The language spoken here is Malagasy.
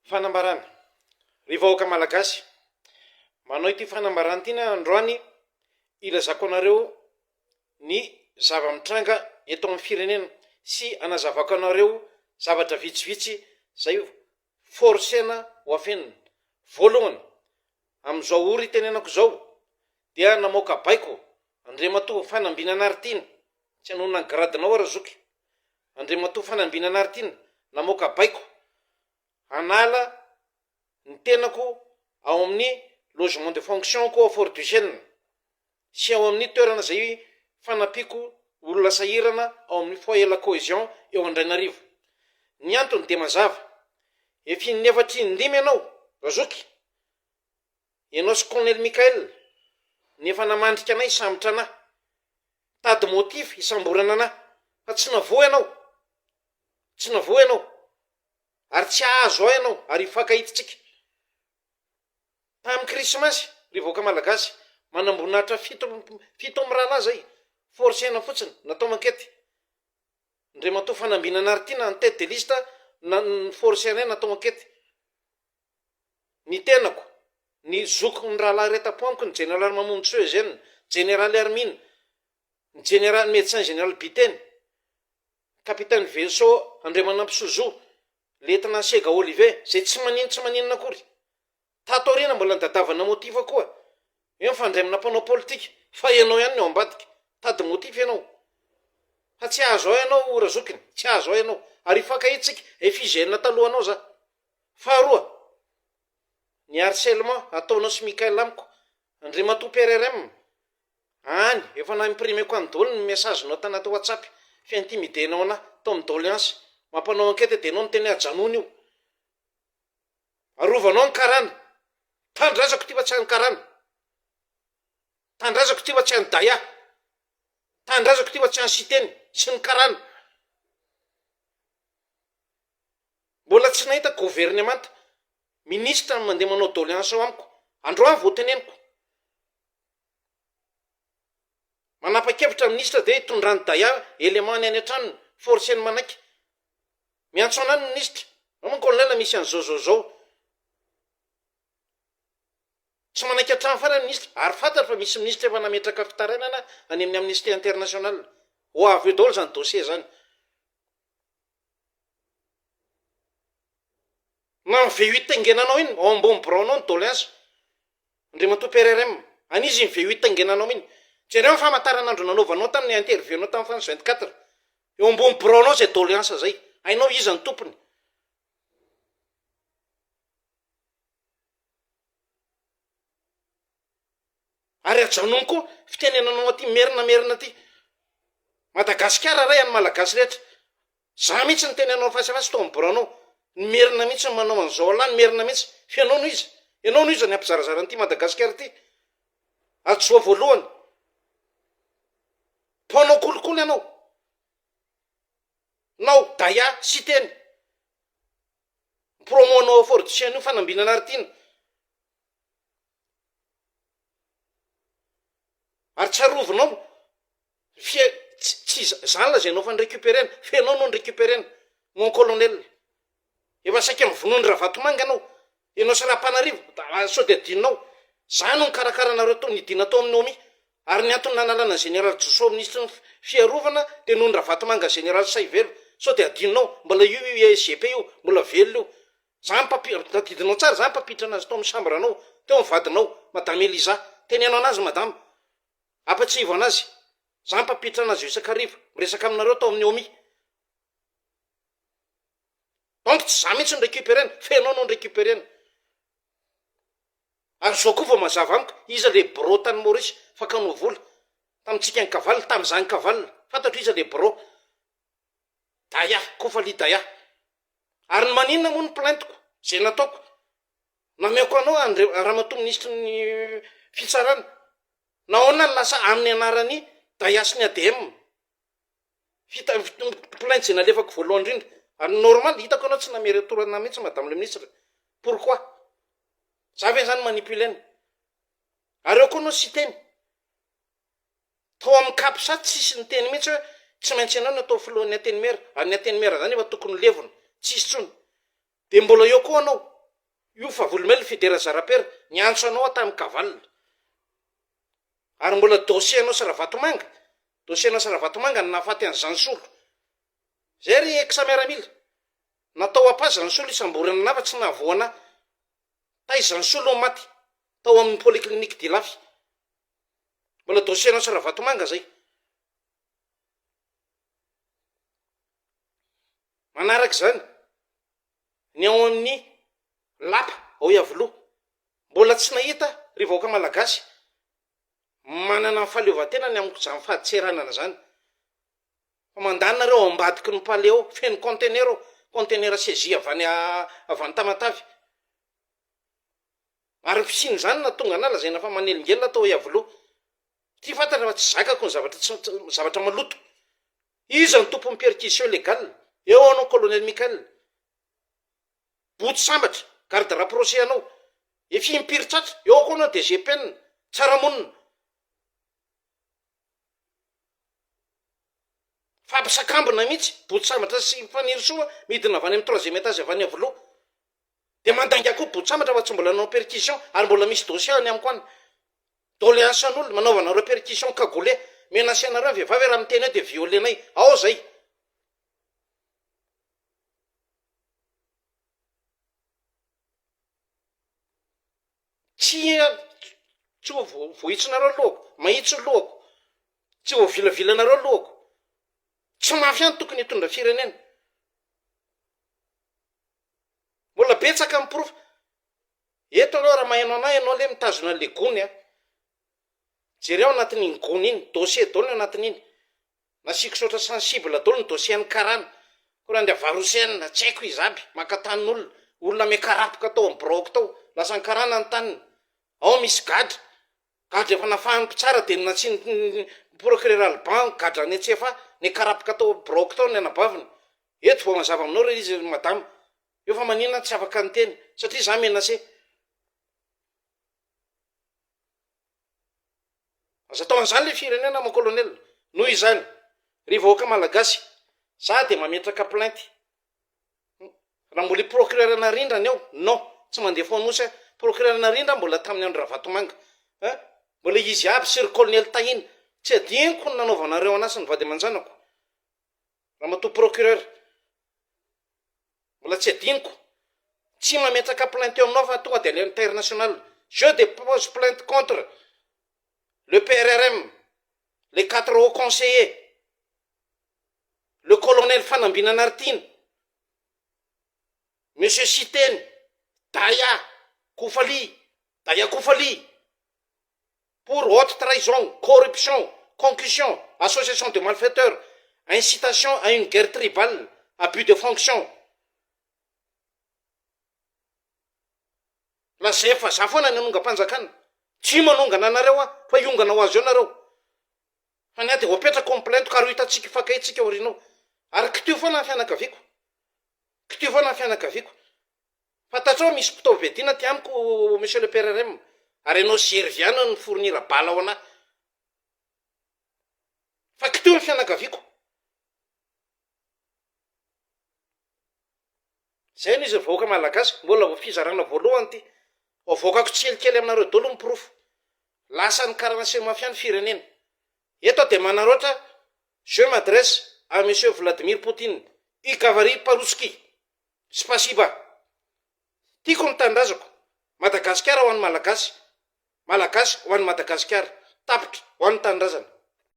Fanambarana ry vahoaka malagasy manao ity fanambarana ity na androany ilazako anareo ny zava-mitranga eto amin'ny firenena sy anazavako anareo zavatra vitsivitsy zay forsena ho afenina. Voalohany am'izao ory tenenako zao dia namoaka baiko Andriamatoa fanambinana artiny tsy anona gradinao ara zoky Andriamatoa fanambinana artiny namoaka baiko anala ny tenako ao amin'ny logement de fonction ko Fort du Chêne sy ao amin'ny toerana zay fanapiko olona sahirana ao amin'ny foyer la cohésion eo Andrainarivo. Ny antony de mazava efin'ny efatry indimy ianao razoky ianao sy Colonel Mikael nefa namandrika anay sambotra anay tady motif isamborana anay fa tsy navoa ianao ary tsy azo ao ianao ary ifankahitsitsika tamin'ny krismasy ry vahoaka malagasy manambonatra fito am'raha zay forsena fotsiny natao mankety Andriamatoa fanambinana artina en tête de liste na forsena natao mankety ny tenako ny zoko ny rahalahy reta-poamiko ny général Mamontso Eugène, général Hermine, ny général médecin général Bitène, capitaine Vaisseau Andriamanampi Sozo, lieutenant Sega Olivier zay tsy maninona akory tato aoriana mbola dadavana motiva koa eo mifandray mpanao politika fa ianao ihany ny ao ambadika tady motif ianao fa tsy azo ao ianao razokiny tsy azo ao ianao ary ifankahitsika efigène talohanao za. Faharoa ny harcèlement ataonao sy Mikael amiko Andriamatoa PRRM any efa na-imprimeko any daholo ny messagenao tanaty WhatsApp fiintimidenao ana tao amin'ny doléance mampanao ankety de anao ny teny ajanona io arovanao ny karana tandrazako ty fa tsy any karana tandrazako ty fa tsy any daya tandrazako ty fa tsy any siteny sy ny karana mbola tsy nahita gouvernemanta ministre mandeha manao doléance ao amiko androany voateneniko manapa-kevitra ministre de hitondrany daya élément any antranony forseny manaiky miantso anany ministre mamankolonela misy any zao tsy manaiky atrano farany ministre ary fantatra fa misy ministre efa nametraka fitarainana any amin'ny Amnesty International ho avy eo daholo zany dossier zany na ny V8 tangenanao iny ao ambony braonao ny doléance Andriamatoa PRRM anizy ny V8 tangenanao iny jereo famataranandro nanaovanao tamin'ny interviewonao tamin'ny France 24 eo ambony braonao zay doléance zay ainao iza ny tompony ary ajanony koa fitenenanao aty merina ty Madagasikara ray any malagasy rehetra za mihitsy ny tenenao fasafasy tao amin'ny braonao ny merina mihitsy manao an'izao ala ny merina mihitsy fa ianao no iza ny ampizarazarany ty Madagasikara ty atsoa voalohany mpanao kolokolo ianao nao daya sy teny promonao Fort du Chêne io fanambinana artina ary tsarovinao tsy zany la zay anao fa ny récupérena fa ianao no ny récupérena mon colonel efa saika mivonony raha vatomanga ianao sy raha-panarivo sao de adinao zany no nikarakara anareo tao nidina tao amin'ny omi ary ny antony nanalana général Joso ministre ny fiarovana de noho ny raha vatomanga général Saivelo sao de adinao mbola io SGP io mbola velo io zany tadidinao tsara zany papitra anazy tao amin'ny chambranao teo mivadinao madame Eliza tenenao anazy madame apatsivo anazy zany papitra anazy io isakarivo miresaka aminareo tao amin'ny omi donc tsy za mihitsy ny récupérena fa ianao no ny récupérena ary zao koa vao mazava amiko iza le bro tany Maurice fakano vola tamitsika ny kavalina tam'izany kavalina fantatro iza le bro daya kofali daya ary ny maninona moa ny plaintiko zay nataoko nameoko anao Ramatoa ministre ny fitsarana nahoana ny lasa amin'ny anarany daya sy ny ADM plainte zay nalefako voalohany indrindra ary normal hitako anao tsy nameretorana mihitsy madame le ministre pourquoi za ve zany manipulaine ary eo koa anao sy teny tao amin'ny kapsa tsisy ny teny mihitsy hoe tsy maintsy ianao no atao filohan'ny antenimera ary ny antenimera zany efa tokony levona tsisy tsony de mbola eo koa anao io fa volomely fidera zarapera niantso anao tamin'ny kavalina ary mbola dosianao Saravatomanga dosianao Saravatomanga ny nahafaty an'izany solo zay ry eksa-miaramila natao apazany solo isamborana nafa tsy nahavoana taizany solo maty tao amin'ny poliklinika Dilafy mbola dosianao Saravatomanga zay manaraka zany ny ao amin'ny lapa ao iavoloha mbola tsy nahita ry vahoaka malagasy manana ny fahaleovan-tena ny amiko zany fahaditseranana zany fa mandanareo ao ambadiky ny paleo feno contenera sezi avany Tamatavy ary pisiny zany na tonga nala zay nafa manelingelina tao iavoloha ty fantatra fa tsy zakako ny zavatra maloto iza ny tompon'ny perquisition légale eo anao colonel Mikael boty sambatra garde rapproché anao efi mipiritratra eo koa anao DGPN tsaramonina fampisakambina mihitsy boty sambatra sy fanirisoa midina avany amin'ny troisième étage avany avoloha de mandanga koa boty sambatra fa tsy mbola nanao perquisition ary mbola misy dossier any amiko any doléancean'olona manaovanareo perquisition kagolé menacé anareo vehivavy raha miteny eo de violenay ao zay tsy vohitsinareo lohako mahitsy lohako tsy voavilavilanareo lohako tsy mafy any tokony hitondra firenena mbola betsaka amin'ny prof eto anao raha mahainao anay ianao le mitazona le gony jereo anatin'iny gony iny dossier dolo anatin'iny nasiko sotra sensible dolo ny dossier ny karana ko raha ndia varosenina tsy haiko izy aby makatanin'olona olona mekarapoka tao amin'ny brok tao lasa ny karana ny taniny ao misy gadra efa nafahaniko tsara de natsiny procureur Alban gadra ny antsefa ny karapoka tao brok tao ny anabavina eto vao mazava aminao re izy madama eo fa maninona tsy afaka ny teny satria za menacé aza tao an'izany le firenena mon colonel noho izany ry vahoaka malagasy za de mametraka plainte raha mbola procureur narindrany ao non tsy mandeha foanosa procureur narindra mbola tamin'ny andro Ravatomanga mbola izy aby sur colonel Tahina tsy adiniko ny nanaovanareo anasy ny vady aman-janako raha mato procureur mbola tsy adiniko tsy mametraka plainte eo aminao fa tonga de l'international je dépose plainte contre le PRRM les 4 hauts conseillers le colonel Fanambina Nartine monsieur Sitène Daya Koufali pour haute trahison, corruption, concussion, association de malfaiteurs, incitation à une guerre tribale, abus de fonction. La zefa za foana ny anonga-panjakana tsy manongana anareo fa iongana ho azy eo nareo fa ny ady voapetra complainte ka ro hitatsika ifakaitsika orinao ary kitio foana ny fianakaviako fantatrao misy mpitaovedina ty amiko monsieur le PRRM ary anao serviana ny fournira bala ao ana fa kitio ny fianakaviako zay no izy vahoaka malagasy mbola vo fizarana voalohany ty voakako tselikely aminareo dolo ny profo lasa ny karana sy mafia ny firenena eto de manaroatra je m'adresse à monsieur Vladimir Poutine i Gavari Parouski spasiba tiako ny tandrazako Madagasikara ho an'ny malagasy ho an'ny Madagasikara tapitra ho an'ny tandrazana